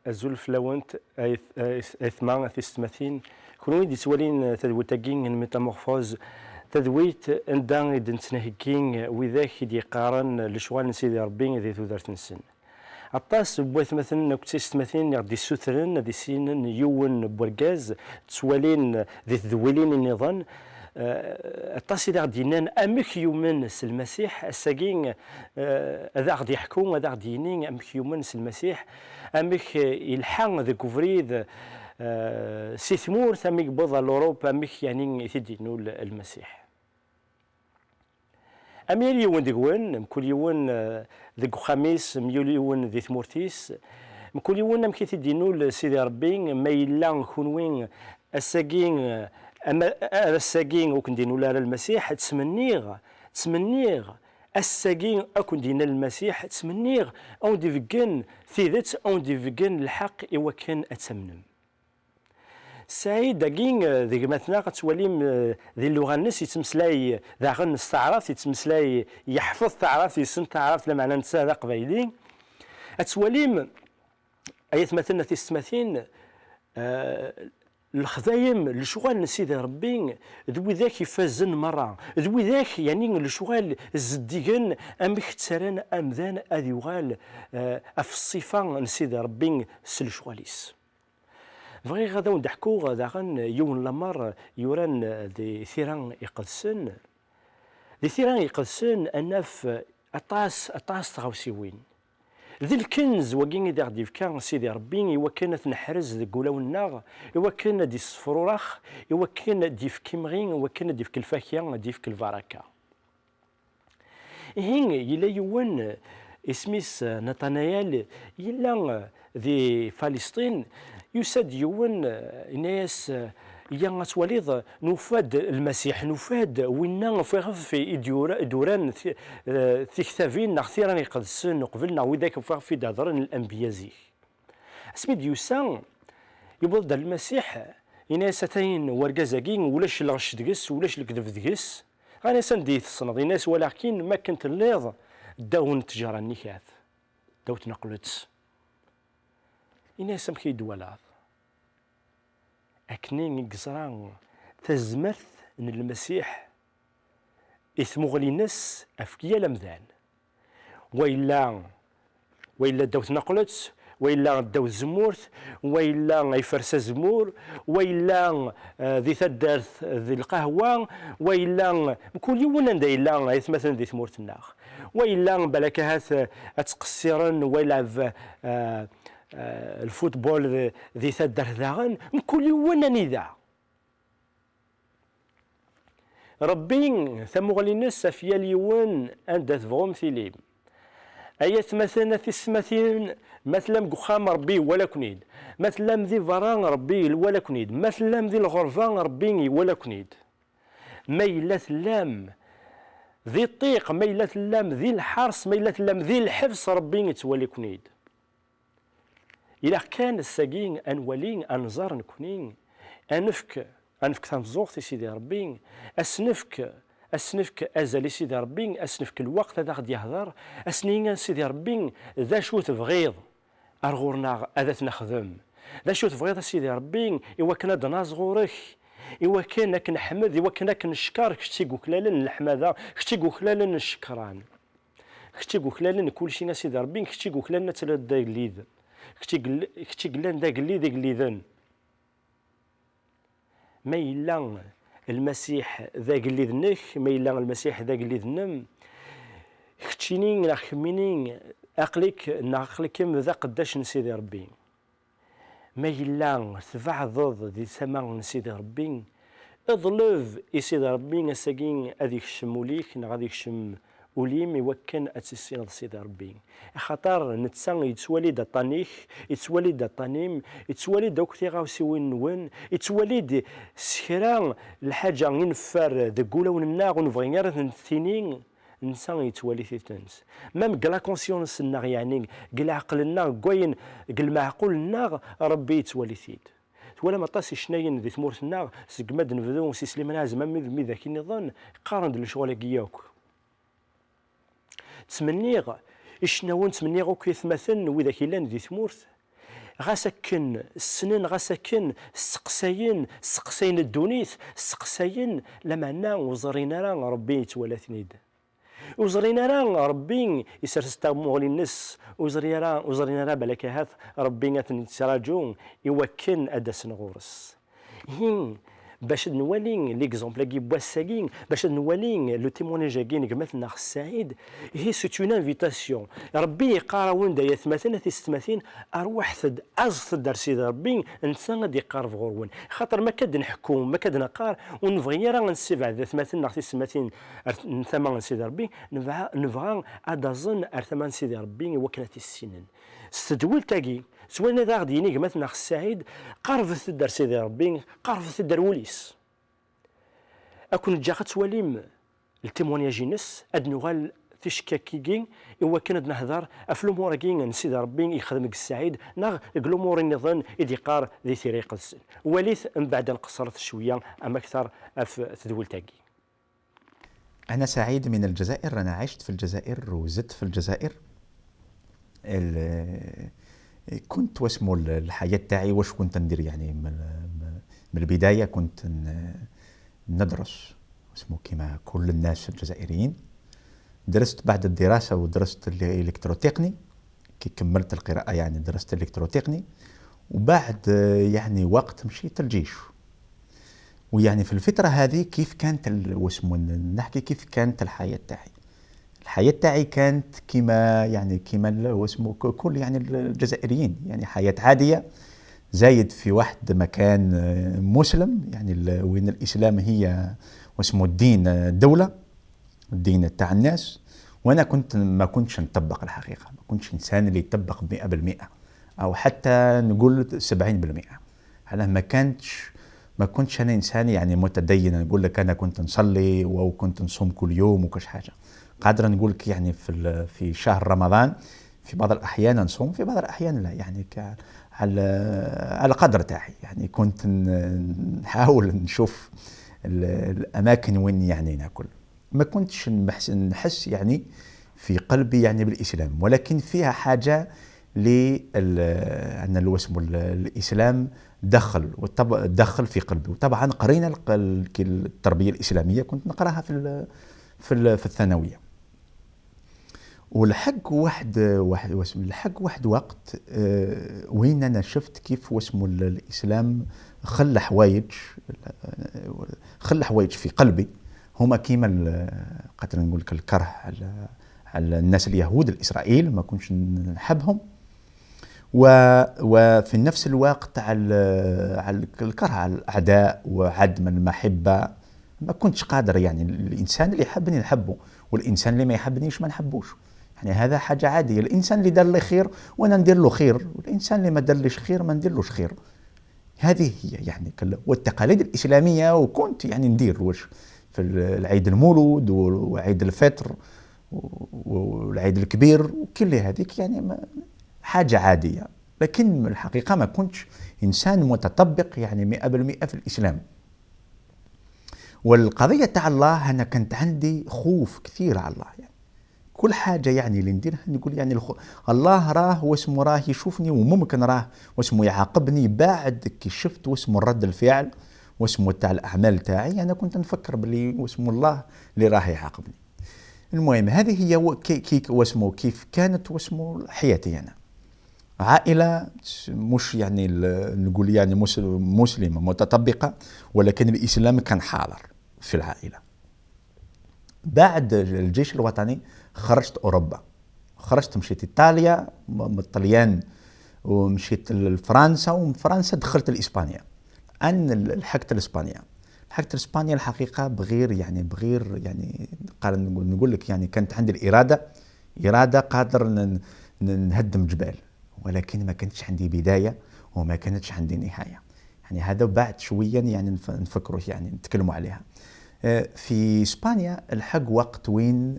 الزول فلاون اثمان ثمانين كونوا ديسوالين تدويتاكين ميتامورفوز تدويت اندان يدنتنهكين وذاك يقارن لشوال سيدي ربي ذي ثودرت نسن عطاس بوث مثلا كتيس مثلا غادي السوثرن دي سينن يون بورغاز تسوالين ذي ذويلين النظام عطاس إذا غادي ينان أمك يومن المسيح الساقين هذا غادي يحكون هذا غادي ينين أمك يومن المسيح أمك يلحق ذي كوفريد سي ثمورث أمك بوضع لأوروبا أمك يعني يثدينو المسيح أميل يون ديكوان كل يون ذي خميس ميول يون ذي ثمورتيس كل يون أمك يثدينو لسيدي ربي ما يلا كونوين الساقين أما الساقين وكن دينو لا المسيح تسمنيغ الساقين أكون دينا المسيح تسمنيغ أو ديفكن ثيذت أو ديفكن الحق إوا كان أتمنم سعيد داكين ذيك مثلا غتوليم ذي اللغة الناس يتمسلاي ذا غن استعراف يتمسلاي يحفظ تعرف يسن تعرف لما معنى نتا ذا قبايلي أتوليم أيت مثلا في السماثين الخذايم لشغال سيدي ربي ذوي ذاك يفازن مرة ذوي ذاك يعني لشغال الزديقن أمك تسران أمذان أذي يغال في الصفة سيدي ربي سلشغاليس فغي غادا ونضحكو غادا غن يوم لمر يوران دي ثيران يقدسن أنا في أطاس تغاوسيوين ذي الكنز وكين إذا غادي كان سيدي ربي إوا كانت نحرز ذي قولاونا إوا كان دي الصفروراخ إوا كان دي في كيمغين إوا كان دي في الفاكهة دي في البركة هين يلا يوان اسميس نتنيال يلا ذي فلسطين يسد يوان ناس يا تواليض نفاد المسيح نفاد وينا في دوران ثكتافين نختيران يقدسن قبلنا وذاك في دهضرن الانبياء زيك اسمي ديوسان يبغض المسيح ينا ستين ورقازاكين ولاش الغش دقس ولاش الكذب دقس انا سندي تصنض ناس ولكن ما كنت الليض داون تجارة النكاث داو تنقلت يناس مكي دولاض أكنين قزران تزمرث أن المسيح إثمغلي نس أفكيا لمذان وإلا داو تنقلت وإلا داو الزمورث وإلا يفرس الزمور وإلا ذي ثدرث ذي القهوة وإلا كل يوم ندا إلا مثلا ذي ثمورث الناخ وإلا بلكهات أتقصرن ويلعب الفوتبول ذي ثدر ذاغن كل يوم نذا ربي ثمغلي نس في اليوم عند ثفغم ثليم أيات مثلا في السماثين مثلا قخام ربي ولا كنيد مثلا ذي فران ربي ولا كنيد مثلا ذي الغرفان ربي ولا كنيد ميلة اللام ذي الطيق ميلة اللام ذي الحرس ميلة اللام ذي الحفص ربي يتولي كنيد إلا كان الساقين أنولين أنظار نكونين أنفك تنزوغ سيدي ربي أسنفك أزالي سيدي ربي أسنفك الوقت هذا غادي يهضر أسنين سيدي ربي ذا شو تبغيض أرغورنا هذا تنخدم ذا شو تبغيض سيدي ربي إوا كان دنازغورك إوا كان كنحمد إوا كان كنشكر كشتي كلالن الحمادة كشتي كلالن الشكران كشتي كلالن كل شيء سيدي ربي كشتي كلالن تلاد دايليد كشتي كلان دايليذن ما إلا المسيح ذاك اللي ذنك ما إلا المسيح ذاك اللي ذنم ختشينين نخمينين عقلك ذا قداش نسيدي ربي ما إلا تبع ضد ذي سما نسيدي ربي اضلف يسيدي ربي الساقين هذيك الشموليك غادي يكشم وليم يوكن أتسين سيدي ربي خاطر نتسان يتولد الطنيخ يتولد الطنيم يتولد وقتي غاوسيوين نون يتولد سكران الحاجة ينفر ذقولا ونناغ ونبغي غير نثينين نسان يتولي ثيتنس مام قلا كونسيونس الناغ يعني قلا عقل الناغ قوين قل معقول الناغ ربي يتولي ثيت ولا ما طاسي شناين ذي ثمورت الناغ سقمد نبذو سي سليمان عزمام مي ذاك النظام قارن لشغل كياك تسمنيغ إشناون تمني غوك يثمثن وإذا كيلان دي ثمورث غاسكن السنن غاسكن سقساين الدونيث سقساين لمعنا وزرينا راه ربي يتولى ثنيد وزرينا راه ربي يسرس مغلي الناس وزرينا راه بلكهات ربي نتراجو يوكن أدس نغورس باش نولي ليكزومبل كي بواساكين باش نولي لو تيمونيج كي نقمتنا السعيد هي سيت اون انفيتاسيون ربي يقراون دا يثمثن تيستمثين اروح ثد ثد سيدي ربي انت غادي يقارب غورون خاطر ما كاد نحكم ما كاد نقار ونبغي راه نسيب عاد ثمثن تيستمثين ثمن سيدي ربي نبغى ادازن ثمن سيدي ربي وكلات السنين استدول تاكي سوانا ذا غادي ينيق مثلا السعيد قارف الدار سيدي ربي قارف الدار وليس اكون جا توليم التيمونياج نس اد نوغال تشكاكيكي اوا كانت نهضر افلومور كي سيدي ربي يخدمك السعيد ناغ كلومور نظن يدي قار ذي طريق السن وليث من بعد نقصرت شويه اما اكثر في تدول تاكي. انا سعيد من الجزائر، انا عشت في الجزائر وزدت في الجزائر. كنت واسمو الحياة تاعي واش كنت ندير يعني من البداية كنت ندرس اسمو كما كل الناس الجزائريين. درست بعد الدراسة ودرست الإلكتروتكني، كي كملت القراءة يعني درست الإلكتروتكني، وبعد يعني وقت مشيت الجيش. ويعني في الفترة هذه كيف كانت واسمو نحكي كيف كانت الحياة تاعي. الحياة تاعي كانت كما واسمه كل يعني الجزائريين، يعني حياة عادية، زايد في واحد مكان مسلم يعني وين الإسلام هي واسمه الدين الدولة، الدين تاع الناس. وأنا ما كنتش نطبق الحقيقة، ما كنتش إنسان اللي يطبق 100% أو حتى نقول 70%. على ما كنتش أنا إنسان يعني متدين نقول لك أنا كنت نصلي وكنت نصوم كل يوم وكش حاجة. قادر نقول لك يعني في شهر رمضان في بعض الأحيان نصوم، في بعض الأحيان لا، يعني على قدر تاعي. يعني كنت نحاول نشوف الأماكن وين يعني ناكل. ما كنتش نحس يعني في قلبي يعني بالإسلام، ولكن فيها حاجة أن اسمه الإسلام دخل في قلبي. وطبعا قرينا التربية الإسلامية كنت نقراها في الثانوية. ولحق واحد وقت وين انا شفت كيف واسمه الاسلام خلى حوايج في قلبي هما كيما قادر نقول لك الكره على الناس اليهود الاسرائيل، ما كنتش نحبهم. وفي نفس الوقت على الكره على الاعداء وعدم المحبه. ما كنتش قادر يعني الانسان اللي يحبني نحبه، والانسان اللي ما يحبنيش ما نحبوش. يعني هذا حاجه عاديه، الانسان اللي دار لي خير وانا ندير له خير، والانسان اللي ما دارليش خير ما نديرلوش خير. هذه هي يعني والتقاليد الاسلاميه. وكنت يعني ندير واش في العيد المولود وعيد الفطر والعيد الكبير وكل هذيك يعني حاجه عاديه. لكن الحقيقه ما كنتش انسان متطبق يعني 100% في الاسلام. والقضية تاع الله أنا كانت عندي خوف كثير على الله. يعني كل حاجة يعني اللي نديرها نقول يعني الله راه واسمه راه يشوفني وممكن راه واسمه يعاقبني. بعد كي شفت واسمه رد الفعل واسمه تاع الأعمال تاعي أنا كنت نفكر بلي واسمه الله اللي راه يعاقبني. المهم هذه هي واسمه كيف كانت واسمه حياتي أنا. عائلة مش يعني نقول يعني مسلمة متطبقة، ولكن الإسلام كان حاضر في العائلة. بعد الجيش الوطني خرجت أوروبا، مشيت إيطاليا من الطليان، ومشيت لفرنسا، ومن فرنسا دخلت لإسبانيا. أنا لحقت الإسبانيا الحقيقة بغير يعني نقول لك يعني كانت عندي الإرادة قادر نهدم جبال، ولكن ما كانتش عندي بداية وما كانتش عندي نهاية. يعني هذا بعد شويا يعني نفكروا يعني نتكلموا عليها. في إسبانيا الحق وقت وين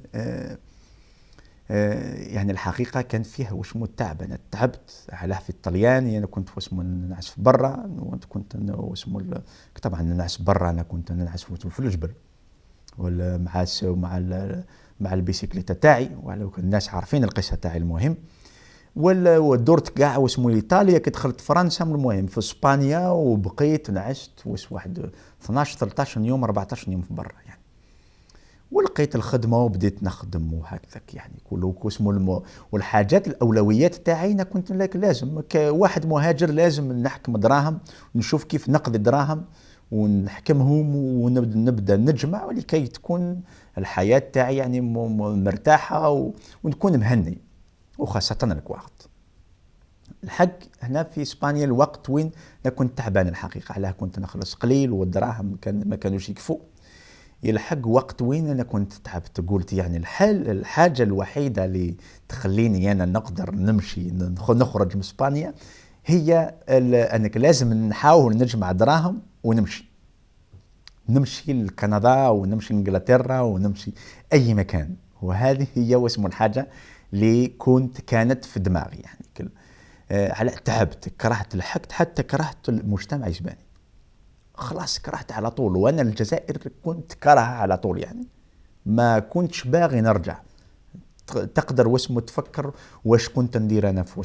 يعني الحقيقة كان فيها واسمه التعب. أنا تعبت على في الطليان. يعني كنت واسمه نعس برا، كنت واسمه طبعا نعس برا. أنا كنت نعس في الجبل ولا مع مع البيسيكليتة تاعي، ولو الناس عارفين القصة تاعي المهم. ودرت كاع واسمو ايطاليا، كي دخلت فرنسا المهم في اسبانيا، وبقيت نعست واحد 12 13 يوم 14 يوم في برا يعني. ولقيت الخدمه وبديت نخدم وهكذاك يعني كله اسمه والحاجات الاولويات تاعي انا كنت لازم كواحد مهاجر لازم نحكم دراهم، ونشوف كيف نقضي دراهم ونحكمهم ونبدا نجمع لكي تكون الحياه تاعي يعني مرتاحه ونكون مهني، وخاصه الوقت. الحق هنا في اسبانيا الوقت وين انا كنت تعبان الحقيقه، علاه كنت نخلص قليل والدراهم ما كانوش يكفوا. يلحق وقت وين انا كنت تعبت، قلت يعني الحاجه الوحيده اللي تخليني انا نقدر نمشي نخرج من اسبانيا هي انك لازم نحاول نجمع دراهم نمشي لكندا ونمشي لانجلترا ونمشي اي مكان. وهذه هي واسم الحاجه اللي كانت في دماغي يعني على تعبت، كرهت الحق، حتى كرهت المجتمع الاسباني، خلاص كرهت على طول. وانا الجزائر كنت كره على طول يعني، ما كنتش باغي نرجع. تقدر واسمه تفكر واش كنت ندير انا في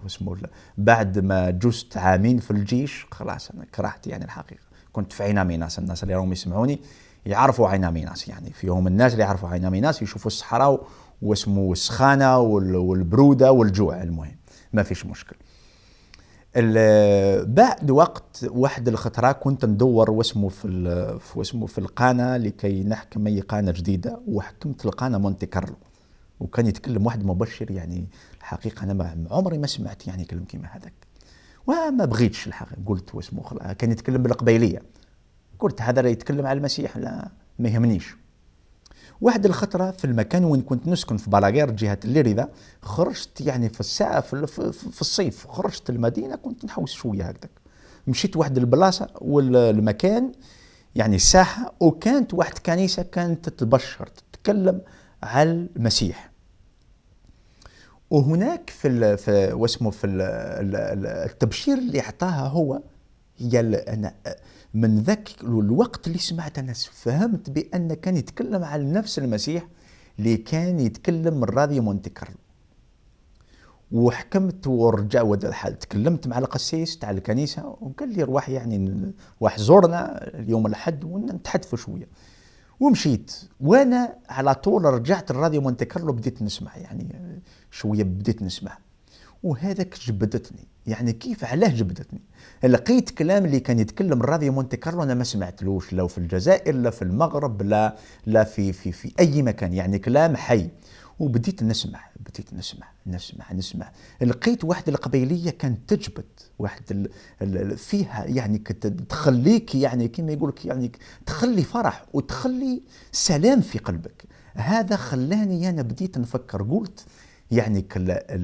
واسمه بعد ما جزت عامين في الجيش، خلاص انا كرهت يعني الحقيقه. كنت في عين ميناس، الناس اللي راهم يسمعوني يعرفوا عين ميناس يعني، فيهم الناس اللي يعرفوا عين ميناس يشوفوا الصحراء واسمه السخانه والبروده والجوع، المهم ما فيش مشكل. بعد وقت واحد الخطرة كنت ندور واسمه في القناة لكي نحكم أي قناة جديدة، وحكمت القناة مونتي كارلو. وكان يتكلم واحد مبشر يعني الحقيقة أنا عمري ما سمعت يعني كلام كيما هذاك، وما بغيتش الحقيقة. قلت واسمه كان يتكلم بالقبيلية، قلت هذا لا يتكلم على المسيح، لا ما يهمنيش. واحد الخطرة في المكان وين كنت نسكن في بالاغير جهة الليريدا، خرجت يعني في الساعة في الصيف، خرجت المدينة كنت نحوس شوية هكذاك، مشيت واحد البلاصة والمكان يعني الساحة، وكانت واحد كنيسة كانت تتبشر تتكلم على المسيح. وهناك في واسمه في التبشير اللي اعطاها هو هي أنا من ذاك الوقت اللي سمعت أنا فهمت بأن كان يتكلم على نفس المسيح اللي كان يتكلم من راديو مونتي كارلو. وحكمت ورجع تكلمت مع القسيس تاع الكنيسة، وقال لي روح يعني روح زورنا اليوم الأحد ونتحدثوا شوية. ومشيت، وانا على طول رجعت الراديو مونتي كارلو، بديت نسمع يعني شويه، بديت نسمع. وهذاك جبدتني يعني كيف، علاه جبدتني؟ لقيت كلام اللي كان يتكلم الراديو مونتي كارلو انا ما سمعتلوش، لا في الجزائر لا في المغرب لا في اي مكان، يعني كلام حي. وبديت نسمع نسمع. لقيت واحد القبيليه كانت تجبد، واحد فيها يعني تخليك يعني كما يقولك يعني تخلي فرح وتخلي سلام في قلبك. هذا خلاني انا بديت نفكر، قلت يعني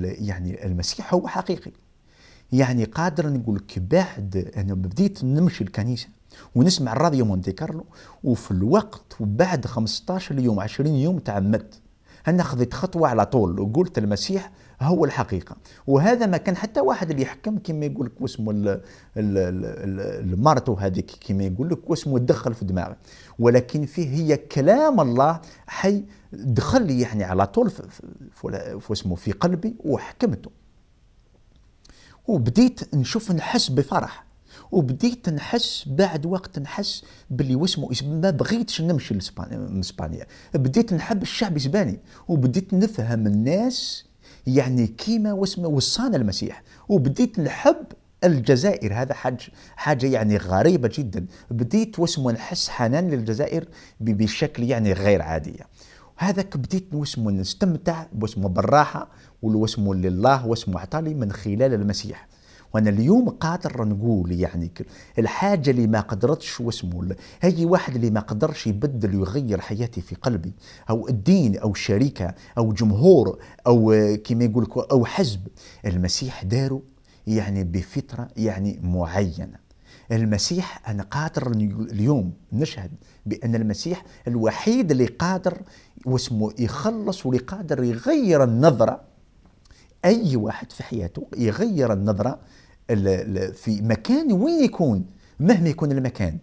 يعني المسيح هو حقيقي، يعني قادر نقول لك بعد انا بديت نمشي الكنيسه ونسمع الراديو مونتي كارلو، وفي الوقت وبعد 15 يوم 20 يوم تعمدت، أنا خذيت خطوة على طول وقلت المسيح هو الحقيقة. وهذا ما كان حتى واحد اللي يحكم كما يقول لك واسمه المارتو هذيك كما يقول لك واسمه دخل في دماغي، ولكن فيه هي كلام الله حي دخل لي يعني على طول في قلبي وحكمته. وبديت نشوف نحس بفرح، وبديت نحس بعد وقت نحس باللي واسمه ما بغيتش نمشي لإسبانيا، بديت نحب الشعب الإسباني، وبديت نفهم الناس يعني كيما واسمه وصانا المسيح، وبديت نحب الجزائر. هذا حاجة يعني غريبة جدا، بديت واسمه نحس حنان للجزائر بشكل يعني غير عادية. هذاك بديت واسمه نستمتع واسمه بالراحة واسمه لله واسمه عطالي من خلال المسيح. وانا اليوم قادر نقول يعني الحاجه اللي ما قدرتش واسمه هي واحد اللي ما قدرش يبدل ويغير حياتي في قلبي، او الدين او شركه او جمهور او كما يقول او حزب، المسيح داروا يعني بفتره يعني معينه. المسيح انا قادر اليوم نشهد بان المسيح الوحيد اللي قادر واسمه يخلص، واللي قادر يغير النظره اي واحد في حياته، يغير النظره في مكان وين يكون، مهما يكون المكان،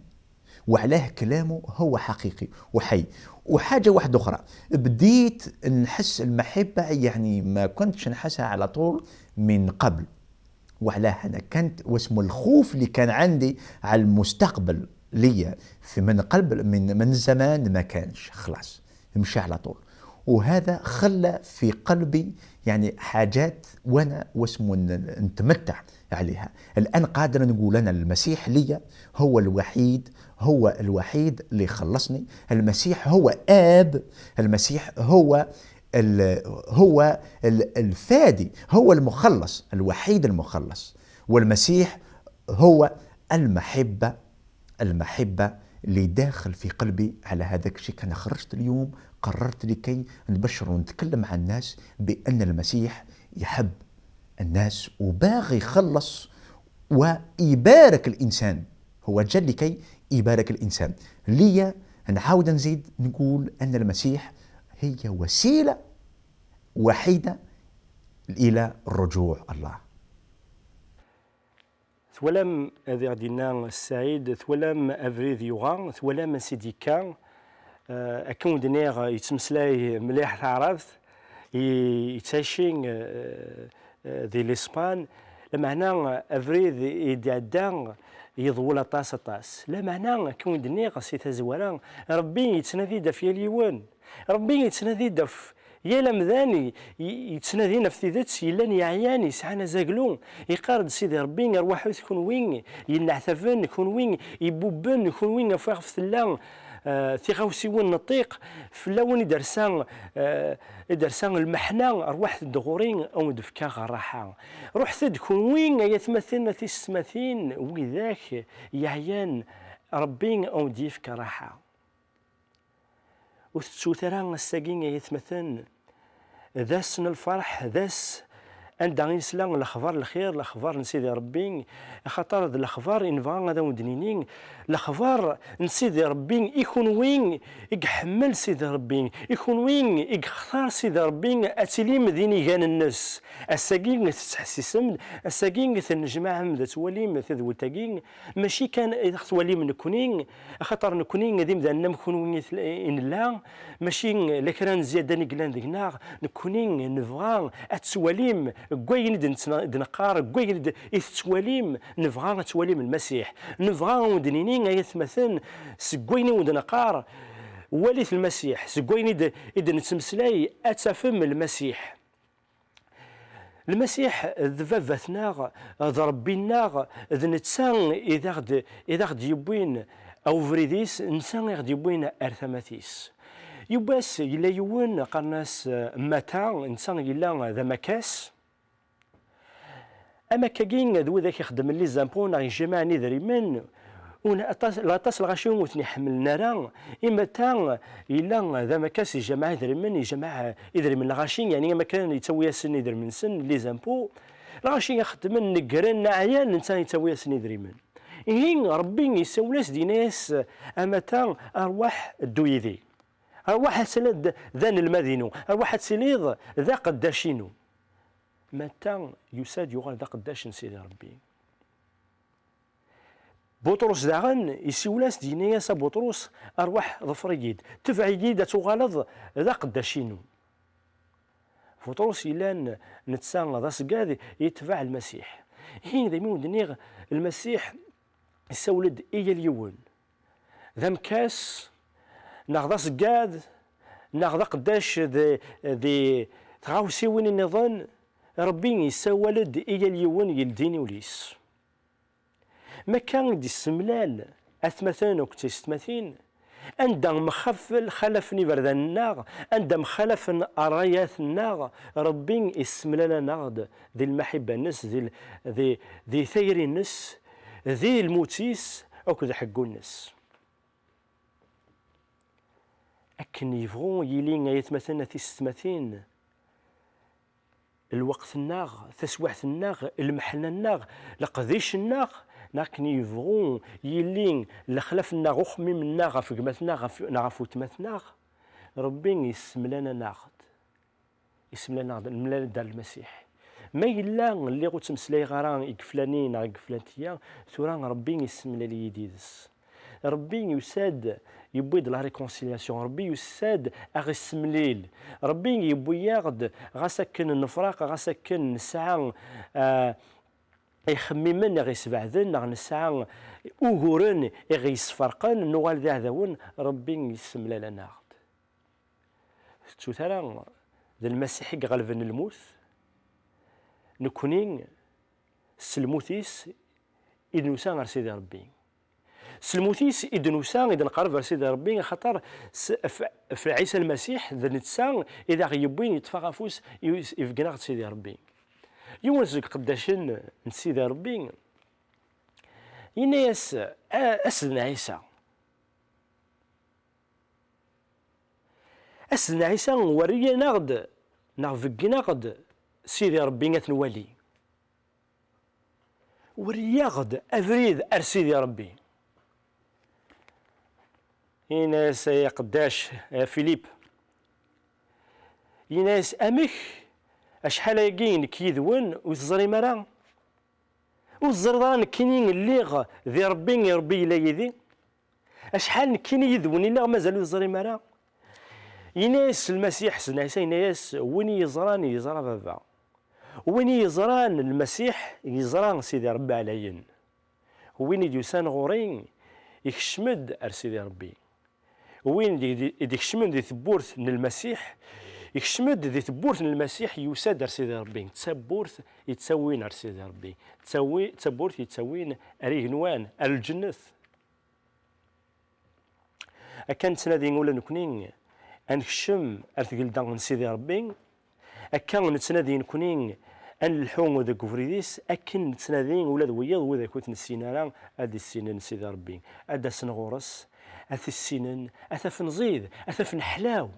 وعلاه كلامه هو حقيقي وحي. وحاجة واحدة أخرى، بديت نحس المحبة يعني ما كنتش نحسها على طول من قبل. وعلاه أنا كانت واسمه الخوف اللي كان عندي على المستقبل ليا في من قلب من زمان ما كانش، خلاص مشى على طول. وهذا خلى في قلبي يعني حاجات وانا واسمه نتمتع عليها. الان قادر نقول انا المسيح لي هو الوحيد، هو الوحيد اللي خلصني. المسيح هو اب، المسيح هو الفادي، هو المخلص الوحيد المخلص. والمسيح هو المحبة اللي داخل في قلبي. على هذاك الشيء أنا خرجت اليوم قررت لكي نبشر ونتكلم مع الناس بأن المسيح يحب الناس وباغي يخلص ويبارك الإنسان. هو جاء لكي يبارك الإنسان. ليا نعاود نزيد نقول أن المسيح هي وسيلة وحيدة إلى رجوع الله. ثولام هذه غدينا السعيد، ثولام افريد يوغا، ثولام سيدي كان اكون دنيغ يتمسلاي مليح العرض يتعيشين ذي الاسبان. لمعنى افريد يدعدان يضول طاس لا معنى كون دنيغ سي تزوران ربي يتنادي في اليوان، ربي يتنادي في يا لمذاني يتنادينا في ذات يلان يعياني يسعانا زاقلون يقارد سيدي ربي ارواح يكون وين ينعثفن يكون وين يبوبن يكون وين فاغ في ثلان تيغاوسيون نطيق في لون درسان المحنة ارواح الدغورين او دفكا الراحة روح ثد كون وين يتمثلنا في السماثين وذاك يعيان ربي او ديفك راحة. وتسوثران الساقين يتمثل ذاس الفرح ذاس عند غيسلان الاخبار الخير الاخبار نسيدي ربي خاطر الاخبار انفان هذا ودنينين الاخبار نسيدي ربي يكون وين يحمل سيدي ربي يكون وين يختار سيدي ربي اتلي مديني كان الناس الساقين تحسسم الساقين الجماعه مدا توليم ذو تاقين ماشي كان توليم نكونين خاطر نكونين ديم ذا نكون وين ان لا ماشي لكران زياده نقلان ذينا نكونين نفغان اتوليم كوين دنقار كوين يتواليم نفغا تواليم المسيح نفغا ودنينين يتمثل سكوين ودنقار وليت المسيح سكوين إذا نتمسلاي أتفهم المسيح. المسيح ذبابتنا ضربينا ذ نتسان إذا غد يبوين أو فريديس نسان غد يبوين أرثماتيس يباس إلا يوين قرناس متى نسان إلا ذا مكاس اما كاين ذو ذاك يخدم لي زامبون يجمع ندريمن لا تصل غاشي وثني حملنا راه اما تا الا ذا ما كاس يجمع دريمن يجمع يدريمن غاشي يعني ما كان يتسوي سن يدريمن سن لي زامبو غاشي يخدم نقرن عيال انسان يتسوي سن دريمن إيه ربي يسولس ديناس اما تا ارواح الدويذي ارواح سند ذان المدينو ارواح تسليض ذا قداشينو متى يساد يغال ذا قداش نسيدي ربي. بطرس داغن يسولاس دينياس بطرس ارواح ظفر يد تفع يد تغالظ ذا قداشينو. بطرس يلان نتسان ذا سقاد يتبع المسيح. حين ذا ميون دنيغ المسيح يسولد إيا اليون ذا مكاس ناغ ذا سقاد ناغ ذا قداش ذي تغاوسي وين النظام ربي يسولد إيا اليوان يلديني وليس ما كان دي السملال أثمثان وكتستمثين عندما مخفل خلفني بردان الناغ عندما مخلف أرايات الناغ ربي يسملنا نغد ذي المحبة الناس ذي ثير الناس ذي الموتيس أو كذا حقو الناس أكن يفغون يلين يتمثلنا تستمثين الوقت الناغ تسوحة الناغ المحنة الناغ لقذيش الناغ لكن يفغون يلين لخلف الناغ وخميم الناغ في قمتنا نعرفو تمثناغ ربي يسم لنا ناخد يسم لنا الملال دار المسيح ما إلا اللي غوت مسلاي غران يقفلاني نا يقفلانتيا ثوران ربي يسم لي يديدس ربي يساد يبيض لا ريكونسيلياسيون، ربي يساد اغس مليل، ربي يبوي ياغد غاسكن النفراق غاسكن الساعه يخممن غي سبعذن غ نسعى اوغورن غي يصفرقن نوال ذا ذاون ربي يسملا لنا ترى ذا المسيح غالبن الموت نكونين سلموتيس إدنوسا غير سيدي ربي، سلموتيس إدنوسا إذا نقرب غير سيدي ربي خاطر في عيسى المسيح ذا نتسان إذا غيبوين يطفى غافوس يفقنا سيدي ربي. يوم زوج قداشن نسيدي ربي يناس أسدنا عيسى، أسدنا عيسى وريا نغد نغفق نغد سيدي ربي نتنولي وريا غد أفريد أرسيدي ربي. يناس يا قداش فيليب يناس أمك أشحال يقين كيذون وتزري مرا وزرضان كينين الليغ ذي ربي لا يذي أشحال كيني يذون إلا مازالو يزري مرا. يناس المسيح سيدنا عيسى يناس وين يزراني يزرى بابا، وين يزران المسيح يزران سيدي ربي عليين، وين يدوسان غورين يكشمد أرسيدي ربي، وين يكشمد ذي ثبورث من المسيح يكشمد ذي ثبورث من المسيح يساد أرسيدي ربي، تسبورث يتسوين أرسيدي ربي، تسبورث يتسوين أريغنوان الجنة. أكان تنادي نقول نكونين أنكشم أرثقل دان سيدي ربي، أكان نتنادي نكونين أن الحوم ذا كفريديس أكن نتنادين ولاد وياض وذا كنت نسينا أدي السنين سيدي ربي أدا سنغورس أثي السنين أثا فنزيد أثا فنحلاو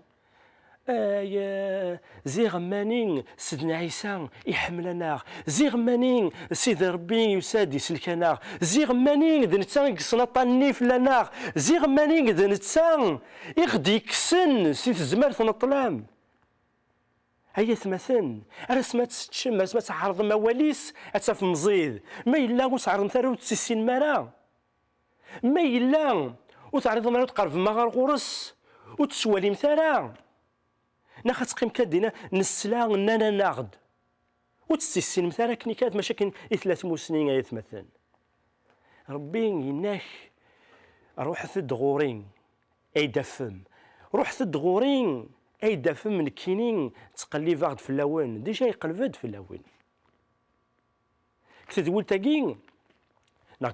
يا زيغ مانين سيدنا عيسى يحملنا، زيغ مانين سيدي ربي يسادي سلكنا، زيغ مانين ذا نتسان يقصنا لنا، زيغ مانين ذا نتسان يغدي يكسن سيد زمارة نطلام. هيا ثمثن أنا سمعت تشم سمعت عرض مواليس أتف مزيد ما إلا وتعرض مثلا وتسين مرا ما إلا وتعرض مرا وتقرب ما غير غرس وتسوالي مثلا ناخذ تقيم كدينا نسلا نانا ناخد وتسين مثلا كنيكات مشاكل ثلاث سنين يا ثمثن. ربي يناك روح ثد غورين أي دفم روح ثد غورين أي دافم من كينين تقلي فاغد في اللون ديجا يقلبد في اللون كتدول تاقين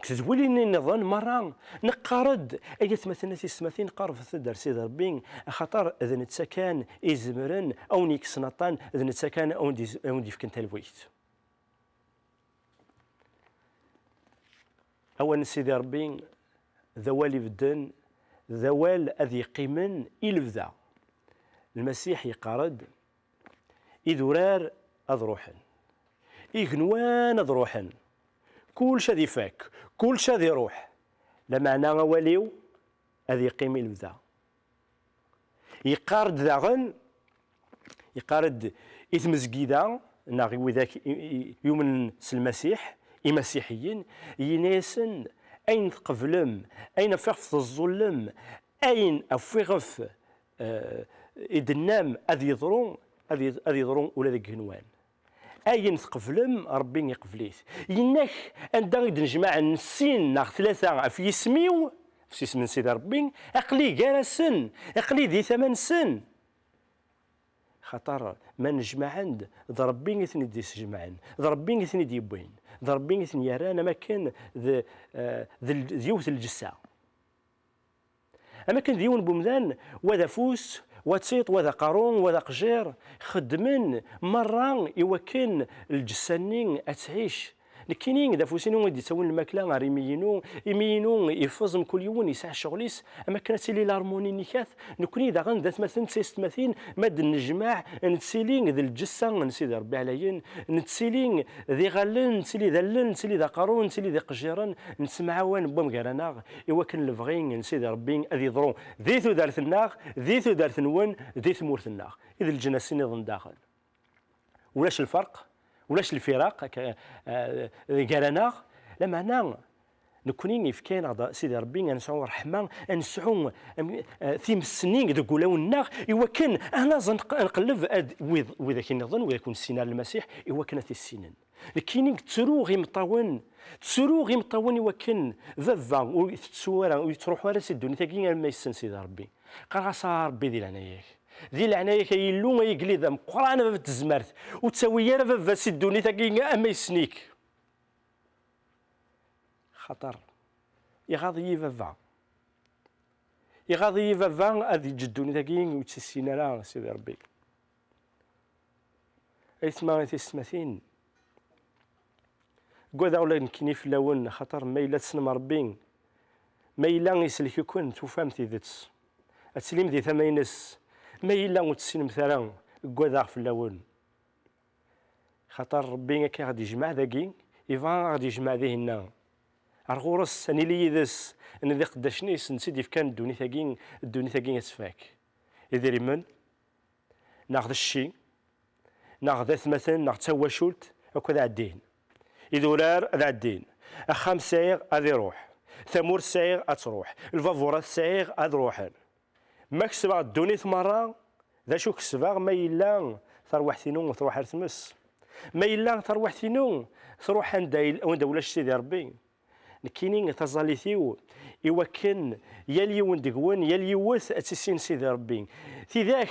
كتدول إني نظن مرة نقارد أي مثلا تسمثين قارب ثدر سيد ربي خاطر إذا نتسكان إزمرن أو نيكسنطان إذا نتسكان أو ندي في كنت الويت أولا سيدي ربي ذوالي بدن ذوال أذي قيمن إلفذا المسيح يقارد إذرار أذروحن إغنوان أذروحن كل شذي فاك كل شذي روح لمعنى وليو أذي قيمي البذا يقارد ذاغن يقارد إثم زقيدا ناغي وذاك يومن المسيح مسيحيين يناسن أين تقفلم أين فغف الظلم أين أفغف إدنام أذي يضرون ولا ذاك هنوان أين تقفلم ربي يقفليت ينك عندنا نجمع السين ناخ ثلاثة في يسميو في اسم سيدي ربي أقلي جالسن أقلي ذي 8 سن خطر ما نجمع عند ضربين يثني دي سجمعن ضربين يثني دي بوين ضربين يثني يرانا ما كان ذيوث الجسا أما كان ديون بومدان وذا فوس وتسيط وذا قارون وذا قجير خدمن مرة يوكن الجسانين أتعيش لكنين إذا فوسينو غادي يسوون الماكلة غير يمينو يفزم كل يوم يسع شغليس أما كانت لي لارموني نيكاث نكوني إذا غنذات مثلا تسيست مثين ماد نجمع نتسيلين ذي الجسة نسيدي ربي عليين نتسيلين ذي غلن نتسيلي ذا لن نتسيلي ذا قارون نتسيلي ذي قجيران نسمعوان بوم كارانا يوكن الفغين نسيدي ربي أذي ضرون ذي ثدارث الناغ ذي ثدارث نون ذي ثمورث الناغ إذا الجناسين يظن داخل ولاش الفرق ولاش الفراق قالنا لما نكوني يفكينا سيدي ربي نسعو رحمه نسعو ثيم السنين ذوك ولاونا ايوا كان انا نقلب واذا كان نظن واذا كون السنه المسيح ايوا كانت السنين كاينين تروغي مطاون ايوا كان فافا وتسوارا ويتروحوا على سيدوني تاكين ما يسن سيدي ربي قال صار ربي ذي العناية ذي العناية كيلو ما يقلي ذا قران في التزمرت وتسوي راه فافا سيدوني تاكين ما يسنيك خطر يغاضي فافا هذه جدوني تاكين وتسينا لا سيدي ربي اسمع تسمثين قوذا ولا نكني في اللون خطر ما إلا تسنم ربي ما إلا يسلك يكون توفامتي ذاتس أتسليم ذي ثمينس ما إلا وتسين مثلا قوذا في اللون خطر ربي كي غادي يجمع ذاكي يفا غادي يجمع ذهنا أرغورس أني لي ذس أن ذي قداشني نسيت كان الدوني ثاقين أسفاك إذا من ناخذ الشي ناخذ مثلا ناخذ تواشلت وكذا عدين إذولار ذا الدين أخام سعير هذا يروح ثمور سعير أتروح الفافورات سعير هذا روحان ما كسبا الدوني مرة ذا شو كسبا ما إلا تروح ثينو تروح تمس ما إلا تروح ثينو تروح عند ولا سيدي ربي كاينين تزاليثيو إوا كان يالي وندقون يالي وث أتسين سيدي ربي في ذاك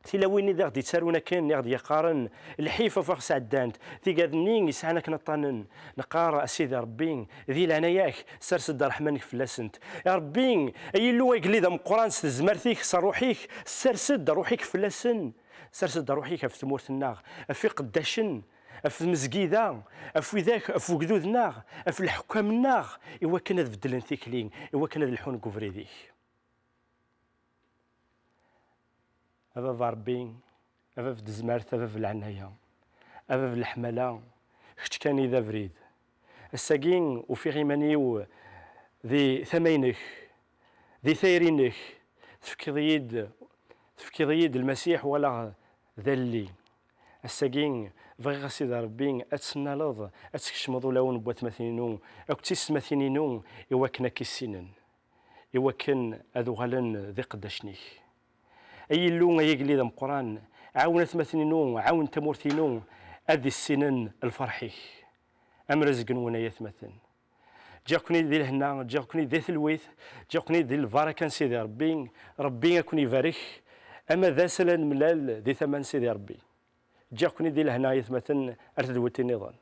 تلاويني ذا غادي تسارونا كان غادي يقارن الحيفه فخس عدانت في قادنين يسعنا كنطانن نقار سيدي ربي ذي العناياك سرسد رحمنك فلاسنت يا ربي اي لو يقلي ذا مقران زمرتيك صروحيك سرسد روحيك فلاسن سرسد روحيك في تمورت النار في قداشن في المسجيده في ذاك في قدودنا في الحكام النار ايوا كان تبدل ثيكلين ايوا كان الحون كوفريديك هذا في ربي هذا في الزمارت هذا في العناية هذا في الحملة خت كان إذا فريد الساقين وفي غيمانيو ذي ثمينك ذي ثيرينك تفكيض المسيح ولا ذلي الساقين بغي سيدي ربي أتسنى لظ أتكشمضو لون بوات مثينو أو تيس مثينينو إوا كنا كيسينن إوا كان أذو غالن ذي قداشنيك أي اللون يقلي ذا مقران عاونت مثنينو عاون تمورتينو أذي السنن الفرحي أم رزقن ونايا مثلا جاكني ذي الهنا جاكني ذي الويث جاكني ذي البركة سيدي ربي يكون يبارك أما ذا سلن ملال ذي ثمن سيدي ربي جاكني ذي الهنا مثلا أرتدوتي النظام